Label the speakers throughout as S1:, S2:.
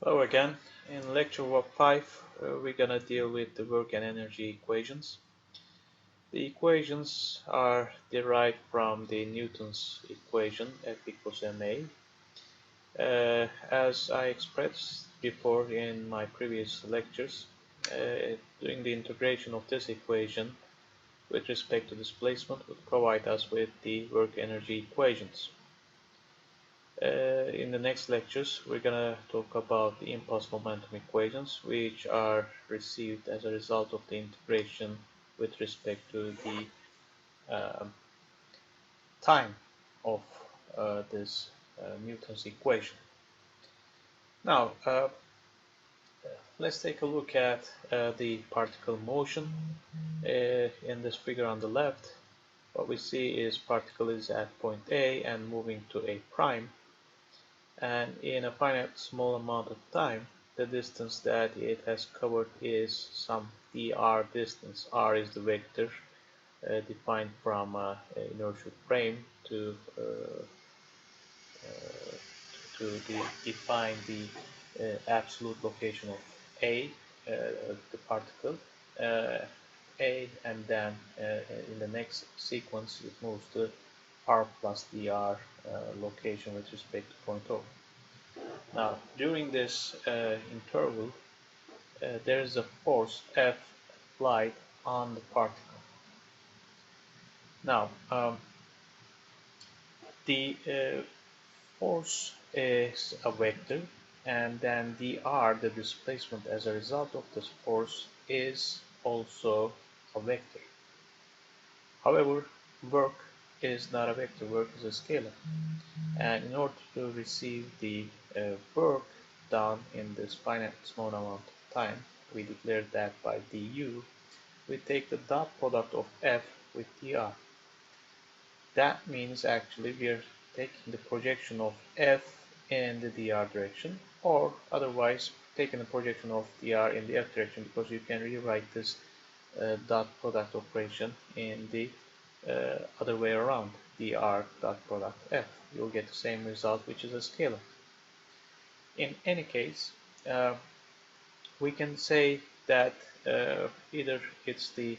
S1: Hello again. In Lecture5, we're gonna deal with the work and energy equations. The equations are derived from the Newton's equation F equals ma. As I expressed before in my previous lectures, doing the integration of this equation with respect to displacement would provide us with the work energy equations. In the next lectures, we're gonna talk about the impulse momentum equations, which are received as a result of the integration with respect to the uh, time of this Newton's equation. Now, let's take a look at the particle motion. In this figure on the left, what we see is particle is at point A and moving to A prime. And in a finite small amount of time, the distance that it has covered is some dr distance. R is the vector defined from an inertial frame to define the absolute location of A, the particle, A, and then in the next sequence it moves to R plus dr location with respect to point O. Now, during this interval, there is a force F applied on the particle. Now, the force is a vector, and then dr, the displacement as a result of this force, is also a vector. However, work is not a vector, work is a scalar. And in order to receive the work done in this finite small amount of time, we declare that by du, we take the dot product of f with dr. That means actually we are taking the projection of f in the dr direction, or otherwise taking the projection of dr in the f direction, because you can rewrite this dot product operation in the other way around, dr dot product f. You'll get the same result, which is a scalar. In any case, we can say that either it's the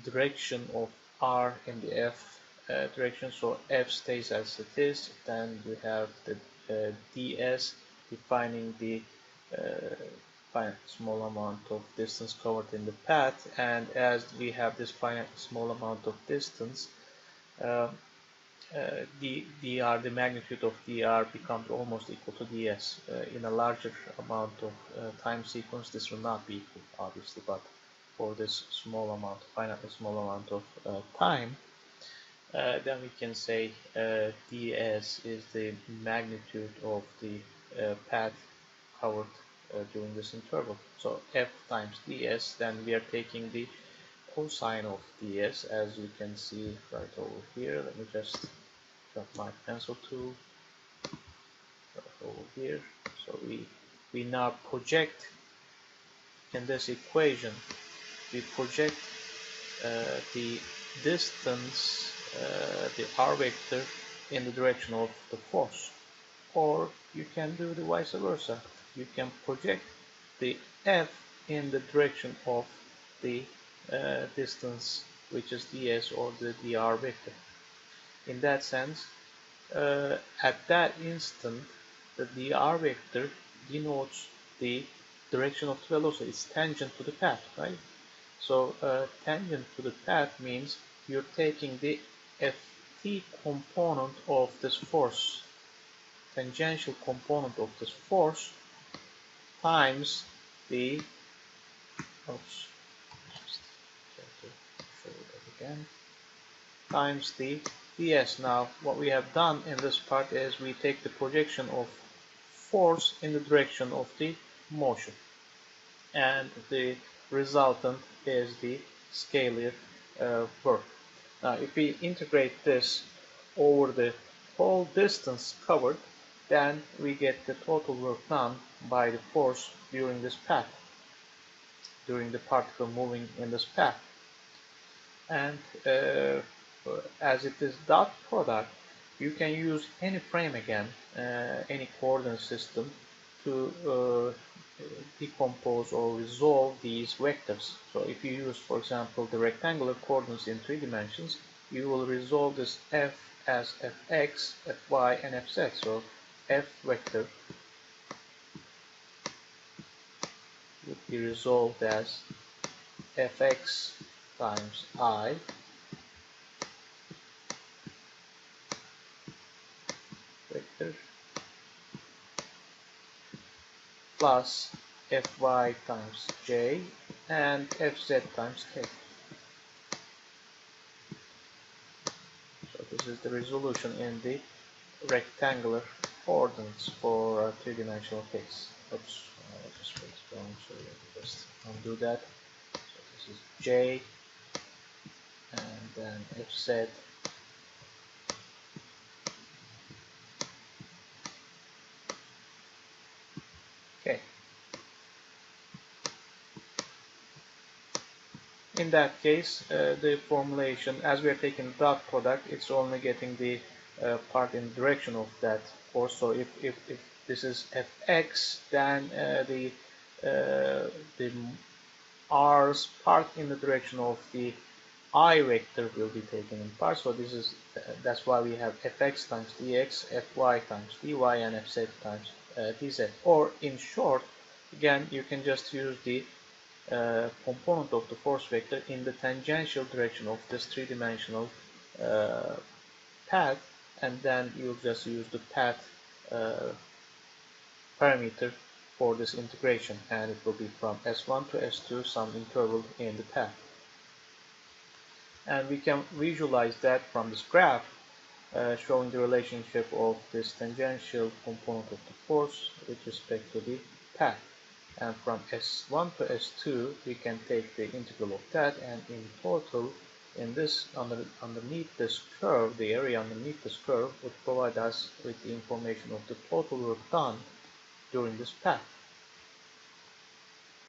S1: direction of r in the f direction, so f stays as it is, then we have the ds defining the finite small amount of distance covered in the path, and as we have this finite small amount of distance, the magnitude of dr becomes almost equal to ds. In a larger amount of time sequence, this will not be equal, obviously, but for this small amount, finitely small amount of time, then we can say ds is the magnitude of the path covered during this interval. So f times ds, then we are taking the cosine of ds, as you can see right over here. Let me just drop my pencil tool right over here. So we now project in this equation, we project the distance, the r vector, in the direction of the force. Or you can do the vice versa. You can project the f in the direction of the distance, which is ds, or the dr vector. In that sense, at that instant, the dr vector denotes the direction of the velocity. It's tangent to the path, right? So tangent to the path means you're taking the ft component of this force, tangential component of this force, times the, oops, just try to show that again, times the ds. Now, what we have done in this part is we take the projection of force in the direction of the motion, and the resultant is the scalar work. Now, if we integrate this over the whole distance covered, then we get the total work done by the force during this path, during the particle moving in this path. And as it is dot product, you can use any frame again, any coordinate system to decompose or resolve these vectors. So if you use, for example, the rectangular coordinates in 3 dimensions, you will resolve this f as fx, fy, and fz. So f vector would be resolved as fx times I vector plus fy times j and fz times k. So this is the resolution in the rectangular coordinates for a three-dimensional case. Oops, I just wrote it wrong, so just undo that. So this is j and then fz. Okay. In that case, the formulation, as we are taking the dot product, it's only getting the part in the direction of that force. So if this is fx, then the r's part in the direction of the I vector will be taken in part. So this is that's why we have fx times dx, fy times dy, and fz times dz. Or in short, again, you can just use the component of the force vector in the tangential direction of this three-dimensional path, and then you'll just use the path parameter for this integration, and it will be from s1 to s2 some interval in the path. And we can visualize that from this graph showing the relationship of this tangential component of the force with respect to the path. And from S1 to S2 we can take the integral of that, and in total in this underneath this curve, the area underneath this curve would provide us with the information of the total work done during this path.